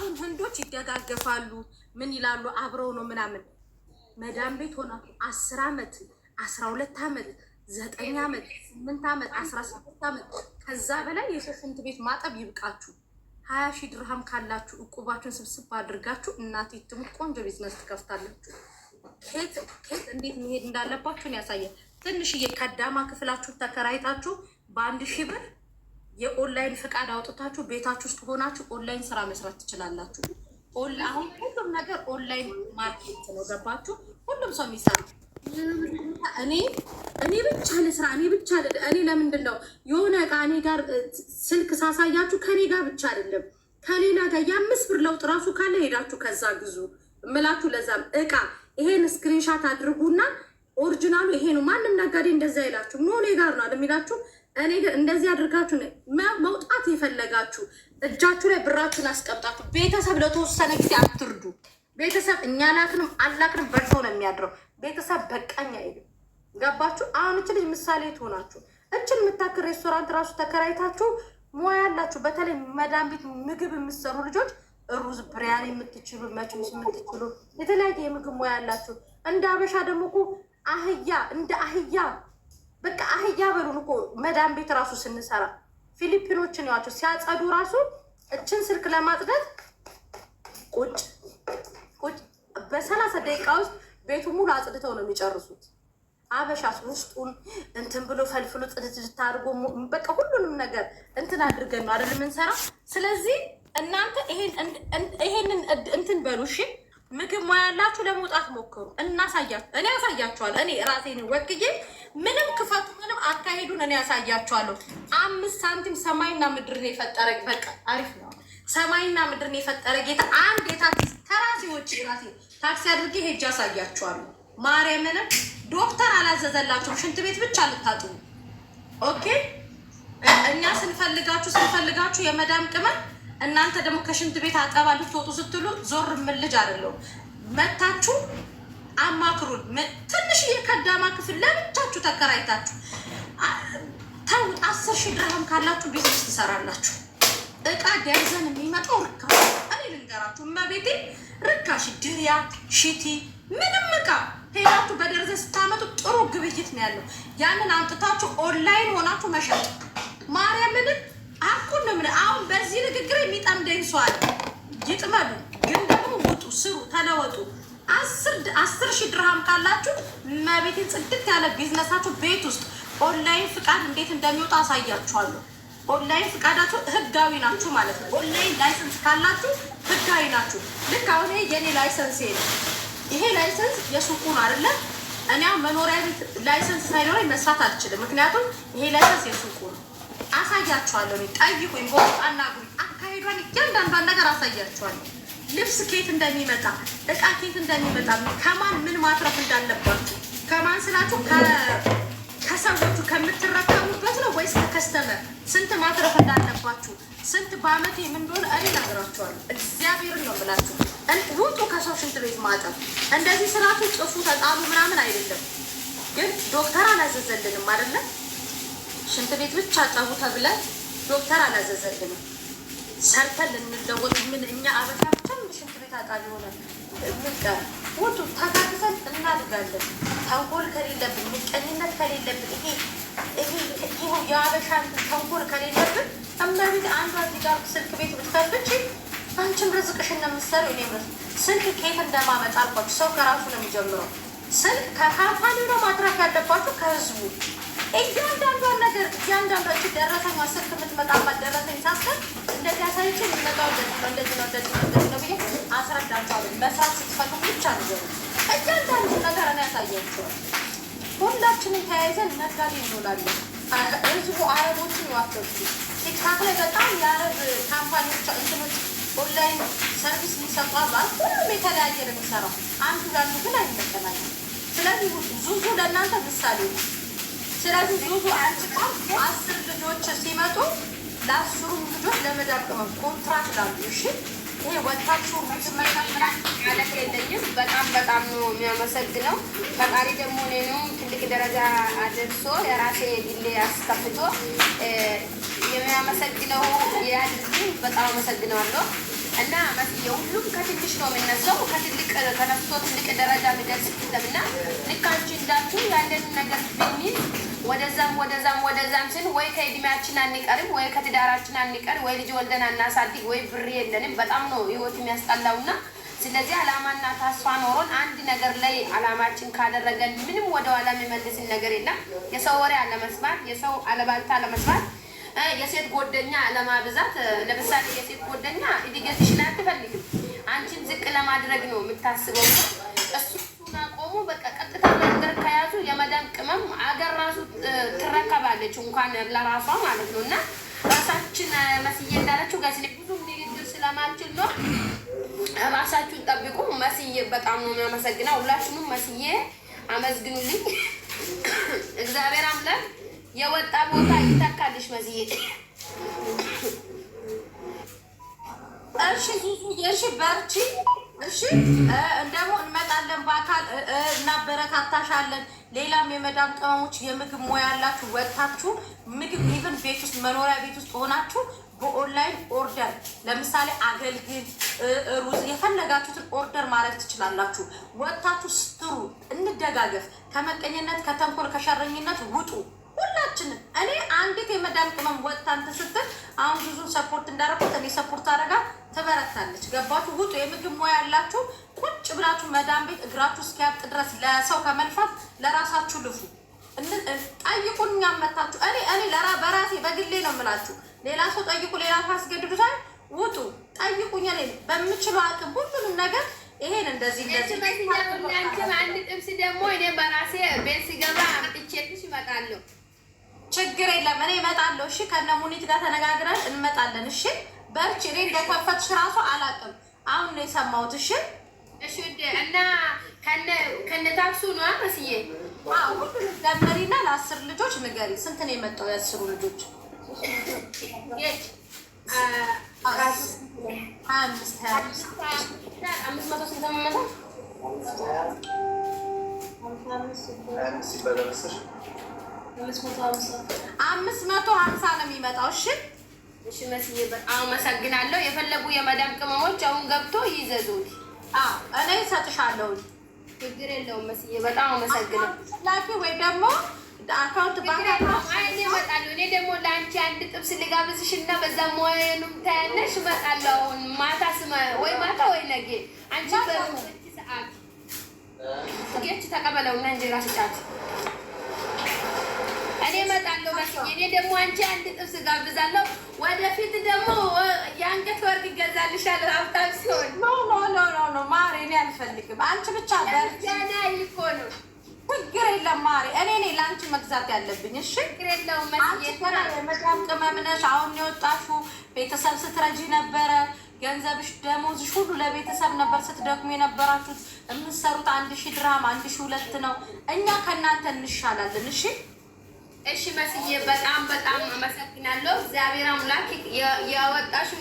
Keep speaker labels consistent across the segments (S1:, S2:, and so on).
S1: አሁን ህንዶች ይደጋገፋሉ ምን ይላሉ አብረው ነው ምናምን መዳም ቤት ሆና 10 ዓመት 12 ዓመት 9 ዓመት 8 ዓመት 16 ዓመት ከዛ በላይ የሽንት ቤት ማጠብ ይብቃችሁ 20,000 ድርሃም ካላችሁ እቁባችሁን ስብስብ አድርጋችሁ እናቴ ትሙት ቆንጆ ቢዝነስ ትከፍታላችሁ ኬት እንዴት መሄድ እንዳለባችሁን ያሳያል ትንሽዬ ከዳማ ክፍላችሁ ተከራይታችሁ በ1,000 ብር የኦንላይን ፍቃድ አውጥታችሁ ቤታችሁ ውስጥ ሆናችሁ ኦንላይን ስራ መስራት ትችላላችሁ አሁን ሁሉም ነገር ኦንላይን ማርኬት ነው ገባችሁ ሁሉም ሰው የሚሰራ እኔ ብቻ ለስራ እኔ ለምንድን ነው የሆነ ዕቃ እኔ ጋር ስልክ ሳሳያችሁ ከኔ ጋር ብቻ አይደለም ከሌላ ጋር የ5 ብር ለውጥ ራሱ ካለ ሄዳችሁ ከዛ ግዙ እምላችሁ ለዛም ዕቃ ይሄን ስክሪንሻት አድርጉና ኦሪጂናሉ ይሄ ነው ማንም ነጋዴ እንደዛ ይላችሁ ኖ እኔ ጋር ነው አይደል እኔ እንደዚህ አድርጋችሁ መውጣት የፈለጋችሁ እጃችሁ ላይ ብራችሁን አስቀምጣችሁ ቤተሰብ ለተወሰነ ጊዜ አትርዱ ቤተሰብ እኛ አላክንም በልቶ ነው የሚያድረው ቤተሰብ በቃኛ አይደል ገባችሁ አሁን እቺ ልጅ ምሳሌ ትሆናችሁ እቺን የምታክር ሬስቶራንት ራሱ ተከራይታችሁ ሙያ ያላችሁ በተለይ መዳም ቤት ምግብ የምትሰሩ ልጆች ሩዝ ብሪያኒ የምትችሉ መጭሙስ የምትችሉ የተለያየ የምግብ ሙያ ያላችሁ እንደ አበሻ ደግሞ እኮ እንደ አህያ በቃ አህያ በሉን እኮ መዳም ቤት ራሱ ስንሰራ ፊሊፒኖችን ያቸው ሲያጸዱ ራሱ እችን ስልክ ለማጽዳት ቁጭ በ30 ደቂቃ ውስጥ ቤቱ ሙሉ አጽድተው ነው የሚጨርሱት አበሻስ ውስጡን እንትን ብሎ ፈልፍሎ ጽድት አድርጎ በቃ ሁሉንም ነገር እንትን አድርገን ነው አይደል የምንሰራ ስለዚህ እናንተ ይሄንን እንትን በሉ እሺ ምግብ ሙያ ያላችሁ ለመውጣት ሞክሩ እናሳያችሁ እኔ ያሳያችኋለሁ እኔ ራሴን ወክዬ ምንም ክፋቱ ምንም አካሄዱን እኔ ያሳያችኋለሁ 5 ሳንቲም ሰማይና ምድርን የፈጠረ በቃ አሪፍ ነው ሰማይና ምድርን የፈጠረ ጌታ አንድ የታክሲ ተራሲዎች ራሴ ታክሲ አድርጌ ሄጄ ያሳያችኋለሁ ማርያምን ዶክተር አላዘዘላችሁም ሽንት ቤት ብቻ ልታጡ ኦኬ እኛ ስንፈልጋችሁ የመዳም ቅመም እናንተ ደግሞ ከሽንት ቤት አጠባ ልትወጡ ስትሉ ዞር ምን ልጅ አይደለም መታችሁ አማክሩን ትንሽ የከዳማ ክፍል ለብቻችሁ ተከራይታችሁ ታው 10,000 ድርሃም ካላችሁ ቢዝነስ ትሰራላችሁ ዕቃ ደርዘን የሚመጣው ርካሽ እኔ ልንገራችሁ መቤቴ ርካሽ ድሪያ ሽቲ ምንም ዕቃ ሄዳችሁ በደርዘን ስታመጡ ጥሩ ግብይት ነው ያለው ያንን አምጥታችሁ ኦንላይን ሆናችሁ መሸጥ ማርያምን አኩን ነው አሁን በዚህ ንግግር የሚጠምደኝ ሰው አለ ይጥመዱ ግን ደግሞ ውጡ ስሩ ተለወጡ 10,000 ድርሃም ካላችሁ መቤቴን ጽድት ያለ ቢዝነሳችሁ ቤት ውስጥ ኦንላይን ፍቃድ እንዴት እንደሚወጣ አሳያችኋለሁ ኦንላይን ፍቃዳችሁ ህጋዊ ናችሁ ማለት ነው ኦንላይን ላይሰንስ ካላችሁ ህጋዊ ናችሁ ልክ አሁን የኔ ላይሰንስ ይሄ ላይሰንስ የሱቁን አይደለ እኔ መኖሪያ ቤት ላይሰንስ ሳይኖረኝ መስራት አልችልም ምክንያቱም ይሄ ላይሰንስ የሱቁ ነው አሳያችኋለሁ እኔ ጠይቁኝ አናግሩኝ አካሄዷን እያንዳንዷን ነገር አሳያችኋለሁ ልብስ ኬት እንደሚመጣ ዕቃ ኬት እንደሚመጣ ከማን ምን ማትረፍ እንዳለባችሁ ከማን ስላችሁ ከሰዎቹ ከምትረከቡበት ነው ወይስ ከከስተመር ስንት ማትረፍ እንዳለባችሁ ስንት በአመት ምን እንደሆነ እኔ እነግራችኋለሁ እግዚአብሔርን ነው ብላችሁ ውጡ ከሰው ሽንት ቤት ማጠብ እንደዚህ ስራችሁ ጽፉ ተጣሉ ምናምን አይደለም ግን ዶክተር አላዘዘልንም አይደለም ሽንት ቤት ብቻ ጠቡ ተብለን ዶክተር አላዘዘልንም ሰርተን ልንለወጥ ምን እኛ አበሻ ብቻ ሽንት ቤት አጣሪ ሆነን ምንቀር ውጡ ተጋግዘን እናድጋለን ተንኮል ከሌለብን ምቀኝነት ከሌለብን ይሄ የአበሻን ተንኮል ከሌለብን እመቤት አንዷ እዚህ ጋር ስልክ ቤት ብትከፍቺ አንቺም ርዝቅሽን ነው የምትሰሪው እኔም ስልክ ኬት እንደማመጣ አልኳችሁ ሰው ከራሱ ነው የሚጀምረው ስልክ ከካምፓኒው ነው ማትረፍ ያለባችሁ ከህዝቡ እያንዳንዷን ነገር እያንዳንዷች ደረሰኝ ስልክ የምትመጣባት ደረሰኝ ሳስከል እንደዚህ አሳይቼ የሚመጣው እንደዚህ ነው ብዬ አስረዳቸዋለሁ መስራት ስትፈልጉ ብቻ ነው እያንዳንዱ ነገር እኔ ያሳያቸዋል ሁላችንም ተያይዘን ነጋዴ እንሆናለን ህዝቡ አረቦችን ይዋፈሉ ቲክታክ ላይ በጣም የአረብ ካምፓኒዎች እንትኖች ኦንላይን ሰርቪስ ሊሰጡ አሉ ሁሉም የተለያየ ነው የሚሰራው አንዱ ለአንዱ ግን አይመጠናኝም ስለዚህ ዙዙ ለእናንተ ምሳሌ ነው ስለዚህ ዙዙ አንጭቃም 10 ልጆች ሲመጡ ለ10 ልጆች ለመዳም ቅመም ኮንትራክት ላሉ እሺ ይሄ ወጣችሁ ማለት የለኝም በጣም ነው የሚያመሰግነው ፈጣሪ ደግሞ እኔንም ትልቅ ደረጃ አድርሶ የራሴ ግሌ አስከፍቶ የሚያመሰግነው ያድርግኝ በጣም አመሰግናለሁ
S2: እና የሁሉም ከትንሽ ነው የሚነሳው። ከትልቅ ተነስቶ ትልቅ ደረጃ ሊደርስ ይችላልና ልክ አንቺ እንዳልሽው ያለን ነገር ብንይዝ ወደዛም ስን ወይ ከእድሜያችን አንቀርም፣ ወይ ከትዳራችን አንቀር፣ ወይ ልጅ ወልደን አናሳድግ፣ ወይ ብር የለንም። በጣም ነው ህይወት የሚያስጠላውና ስለዚህ አላማና ተስፋ ኖሮን አንድ ነገር ላይ አላማችን ካደረገን ምንም ወደኋላ የሚመልስን ነገር የለም። የሰው ወሬ አለመስማት፣ የሰው አለባልታ አለመስማት፣ የሴት ጎደኛ አለማብዛት። ለምሳሌ የሴት ጎደኛ እድገትሽን አትፈልግም፣ አንቺን ዝቅ ለማድረግ ነው የምታስበው። እሱና ቆሙ በቃ ቀጥታ መንገድ ከያዙ የመዳን ቅመም አገር ራሱ ትረከባለች እንኳን ለራሷ ማለት ነው። እና ራሳችን መስዬ እንዳለችው ጋር ብዙ ንግግር ስለማልችል ነው። ራሳችሁን ጠብቁ። መስዬ በጣም ነው የሚያመሰግነው። ሁላችሁም መስዬ አመስግኑልኝ። እግዚአብሔር አምላክ የወጣ ቦታ ይተካልሽ መስዬ።
S1: እሺ እሺ፣ በርቺ። እሺ እንደሞ እንመጣለን፣ በአካል እናበረታታሻለን። ሌላም የመዳም ቅመሞች የምግብ ሙያ ያላችሁ ወጥታችሁ ምግብ ኢቭን ቤት ውስጥ መኖሪያ ቤት ውስጥ ሆናችሁ በኦንላይን ኦርደር ለምሳሌ አገልግል፣ ሩዝ የፈለጋችሁትን ኦርደር ማድረግ ትችላላችሁ። ወጥታችሁ ስትሩ፣ እንደጋገፍ። ከመቀኝነት ከተንኮል ከሸረኝነት ውጡ ሁላችንም። እኔ አንዲት የመዳም ቅመም ወጥታ እንትን ስትል አሁን ብዙ ሰፖርት እንዳደረኩት እኔ ሰፖርት አደረጋ ትበረታለች። ገባችሁ? ውጡ። የምግብ ሙያ ያላችሁ ቁጭ ብላችሁ መዳም ቤት እግራችሁ እስኪያብጥ ድረስ ለሰው ከመልፋት ለራሳችሁ ልፉ። ጠይቁን፣ እኛም መታችሁ። እኔ በራሴ በግሌ ነው የምላችሁ። ሌላ ሰው ጠይቁ፣ ሌላ ሰው አስገድዱታል። ውጡ፣ ጠይቁኝ። እኔ በምችለው አቅም ሁሉንም ነገር ይሄን እንደዚህ
S2: አንድ ጥብስ ደግሞ እኔ በራሴ ቤት ሲገባ አጥቼልሽ እመጣለሁ።
S1: ችግር የለም፣ እኔ እመጣለሁ። እሺ፣ ከነ ሙኒት ጋር ተነጋግረን እንመጣለን። እሺ፣ በርቺ። እኔ እንደከፈትሽ ራሱ አላውቅም፣ አሁን ነው የሰማሁት። እሺ፣
S2: እሺ። እና ከነ ታክሱ ነው መስዬ።
S1: ሁሉንም ደመሪና ለ10 ልጆች ንገሪ። ስንት ነው የመጣው? የ10 ልጆች 550 ነው የሚመጣው። እሺ
S2: እሺ መስዬ በጣም አመሰግናለሁ። የፈለጉ የመዳም ቅመሞች አሁን ገብቶ ይዘዙት።
S1: እኔ እሰጥሻለሁ።
S2: ችግር የለውም መስዬ በጣም አመሰግናለሁ።
S1: ላኪ ወይ ደግሞ አካውንት ባንክ
S2: አይኔ እመጣለሁ። እኔ ደግሞ ለአንቺ አንድ ጥብስ ልጋብዝሽ እና በዛ ሞያኑም ታያለሽ። እመጣለሁ አሁን ማታ ወይ ማታ ወይ ነገ አንቺ በእቺ ሰዓት ጌች ተቀበለውና እንጀራ ስጫት። እኔ እመጣለሁ መስዬ። እኔ ደግሞ አንቺ አንድ ጥብስ ጋብዛለሁ። ወደፊት ደግሞ የአንገት ወርቅ ይገዛልሻል ሀብታም ሲሆን።
S1: ኖ ማሪ፣ እኔ አልፈልግም። አንቺ ብቻ
S2: በርጃና ይኮ ነው።
S1: ችግር የለም ማሪ፣ እኔ ለአንቺ መግዛት ያለብኝ። እሺ
S2: ችግር የለውም።
S1: አንቺ ገና የመዳም ቅመም ነሽ። አሁን የወጣሽው ቤተሰብ ስትረጂ ነበረ። ገንዘብሽ ደሞዝሽ ሁሉ ለቤተሰብ ነበር ስትደክሙ የነበራችሁት። የምትሰሩት 1000 ድርሃም 1002 ነው። እኛ ከእናንተ እንሻላለን። እሺ
S2: እሺ መስዬ በጣም አመሰግናለሁ። እግዚአብሔር አምላክ ያወጣሽው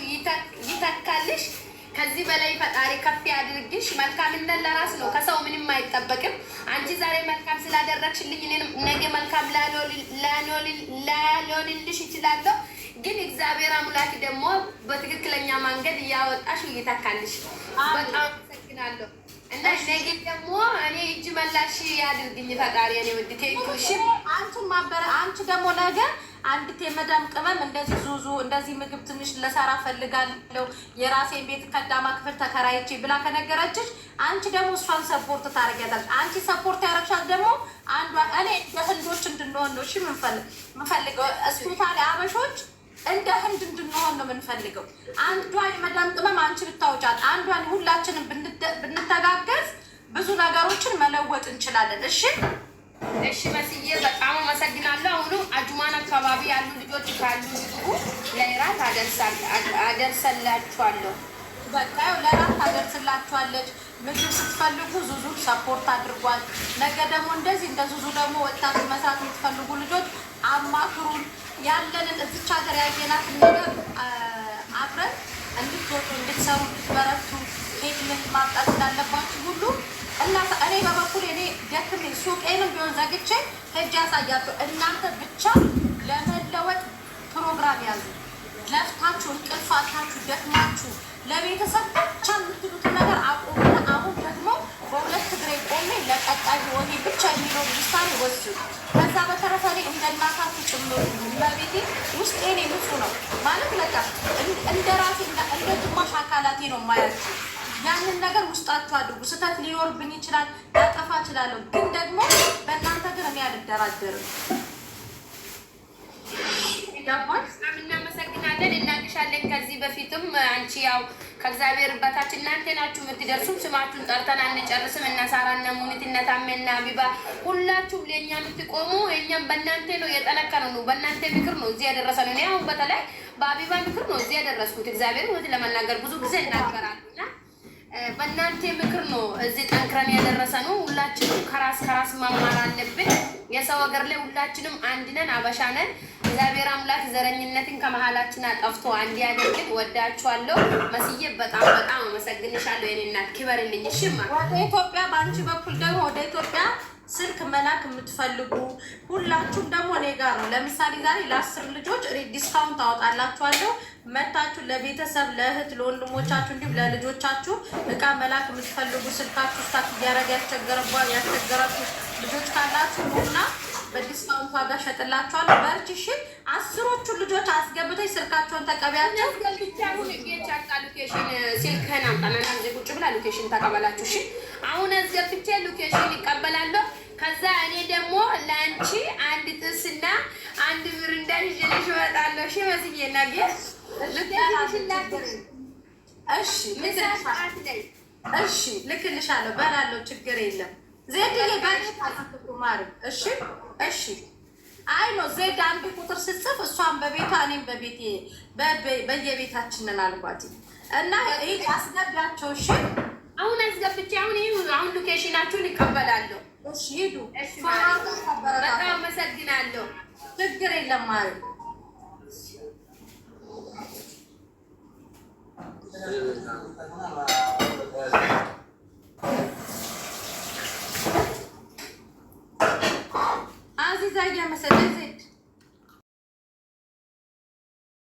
S2: ይተካልሽ። ከዚህ በላይ ፈጣሪ ከፍ ያድርግሽ። መልካምነት ለራስ ነው፣ ከሰው ምንም አይጠበቅም። አንቺ ዛሬ መልካም ስላደረግሽልኝ እኔም ነገ መልካም ላልሆንልሽ ይችላለሁ። ግን እግዚአብሔር አምላክ ደግሞ በትክክለኛ መንገድ እያወጣሽ ይተካልሽ። በጣም አመሰግናለሁ። እና ነገ ደግሞ እኔ እጅ መላሽ ያድርግኝ ፈጣሪ። እኔ ወድ ቴንኩሽ።
S1: አንቺ ደግሞ ነገ አንዲት የመዳም ቅመም እንደዚህ ዙዙ እንደዚህ ምግብ ትንሽ ለሰራ ፈልጋለሁ የራሴን ቤት ከዳማ ክፍል ተከራይቼ ብላ ከነገረችሽ አንቺ ደግሞ እሷን ሰፖርት ታደርጊያለሽ። አንቺ ሰፖርት ያደረግሻት ደግሞ አንዷ እኔ ህንዶች እንድንሆን ነው። እሺ የምንፈልገው ስፔሻሊ አበሾች እንደ ህንድ እንድንሆን ነው የምንፈልገው። አንዷ የመዳም ቅመም አንቺ ብታወጫት አንዷን ሁላችንም ብንተጋገዝ ብዙ ነገሮችን መለወጥ እንችላለን። እሺ
S2: እሺ መስዬ በጣም አመሰግናለሁ። አሁንም አጁማን አካባቢ ያሉ ልጆች ካሉ ለራት አደርሰላችኋለሁ።
S1: በቃ ለራት አደርስላችኋለች። ምግብ ስትፈልጉ ዙዙ ሰፖርት አድርጓል። ነገ ደግሞ እንደዚህ እንደ ዙዙ ደግሞ ወጣት መስራት የምትፈልጉ ልጆች አማክሩን። ያለንን እዚች ሀገር ያየናትን ነገር አብረን እንድትወጡ እንድትሰሩ እንድትበረቱ ኬት ምን ማምጣት እንዳለባችሁ ሁሉ እና እኔ በበኩል እኔ ደክሜ ሱቄንም ቢሆን ዘግቼ ሄጄ ያሳያቸው። እናንተ ብቻ ለመለወጥ ፕሮግራም ያዙ። ለፍታችሁ እንቅልፋታችሁ ደክማችሁ ለቤተሰብ ብቻ የምትሉትን ነገር አቁሙና አሁን ደግሞ በሁለት እግሬ ቆሜ ለቀጣይ ህይወቴ ብቻ የሚለው ውሳኔ ወስኑ። ከዛ በተረፈ እኔ እንደ እናታችሁ ጭምሩ በቤቴ ውስጤ እኔ ንጹህ ነው ማለት በቃ እንደ ራሴ እንደ ግማሽ አካላቴ ነው ማያችሁ። ያንን ነገር ውስጣችሁ አድርጉ። ስህተት ሊኖርብኝ ይችላል፣ ላጠፋ እችላለሁ፣ ግን ደግሞ በእናንተ ግን እኔ አልደራደርም።
S2: እናመሰግናለን፣ እናግሻለን። ከዚህ በፊትም አንቺ ያው ከእግዚአብሔር በታች እናንተ ናችሁ የምትደርሱም። ስማችሁን ጠርተን አንጨርስም። እነ ሳራ እነ ሙኒት እነ ታሜና አቢባ ሁላችሁም ለእኛ የምትቆሙ እኛም በእናንተ ነው የጠነከረ ነው። በእናንተ ምክር ነው እዚህ ያደረሰ ነው። እኔ አሁን በተለይ በአቢባ ምክር ነው እዚህ ያደረስኩት። እግዚአብሔር እውነት ለመናገር ብዙ ጊዜ እናገራሉ እና በእናንተ ምክር ነው እዚህ ጠንክረን ያደረሰ ነው። ሁላችንም ከራስ መማር አለብን። የሰው ሀገር ላይ ሁላችንም አንድ ነን፣ አበሻ ነን። እግዚአብሔር አምላክ ዘረኝነትን ከመሀላችን አጠፍቶ አንድ ያደርግን። ወዳችኋለሁ። መስዬ በጣም አመሰግንሻለሁ። የኔ እናት ክበርልኝ። እሺማ
S1: ወደ ኢትዮጵያ በአንቺ በኩል ደግሞ ወደ ኢትዮጵያ ስልክ መላክ የምትፈልጉ ሁላችሁም ደግሞ እኔ ጋር ነው። ለምሳሌ ዛሬ ለ10 ልጆች ዲስካውንት አወጣላችኋለሁ። መታችሁ ለቤተሰብ ለእህት ለወንድሞቻችሁ እንዲሁም ለልጆቻችሁ እቃ መላክ የምትፈልጉ ስልካችሁ ስታክ እያደረገ ያስቸገራችሁ ልጆች ካላችሁ ኑና በዲስካውንት ዋጋ ሸጥላችኋለሁ። በርቺ እሺ። 10ዎቹን ልጆች አስገብተሽ ስልካቸውን ተቀበያቸው።
S2: ስልክህን አምጣና እዚህ ቁጭ ብላ ሎኬሽን ተቀበላችሁ። እሺ አሁን አስገብቼ ሎኬሽን ይቀበላለሁ። ከዛ እኔ ደግሞ ለአንቺ አንድ ጥስና አንድ ብርንዳ ይዤልሽ እመጣለሁ። እሺ መስዬ ነገ
S1: እሺ ልክልሻለሁ በላለሁ። ችግር የለም ዜድዬ ማር እሺ አይ ነው ዜድ አንድ ቁጥር ስጽፍ እሷን በቤቷ እኔም በቤቴ በየቤታችንን አልኳት እና ይሄ አስገቢያቸው። እሺ
S2: አሁን አስገብቼ አሁን ሎኬሽናችሁን ይቀበላለሁ።
S1: እሺ ሂዱ።
S2: በጣም አመሰግናለሁ።
S1: ችግር የለም ማለት አዚዛ እያመሰለኝ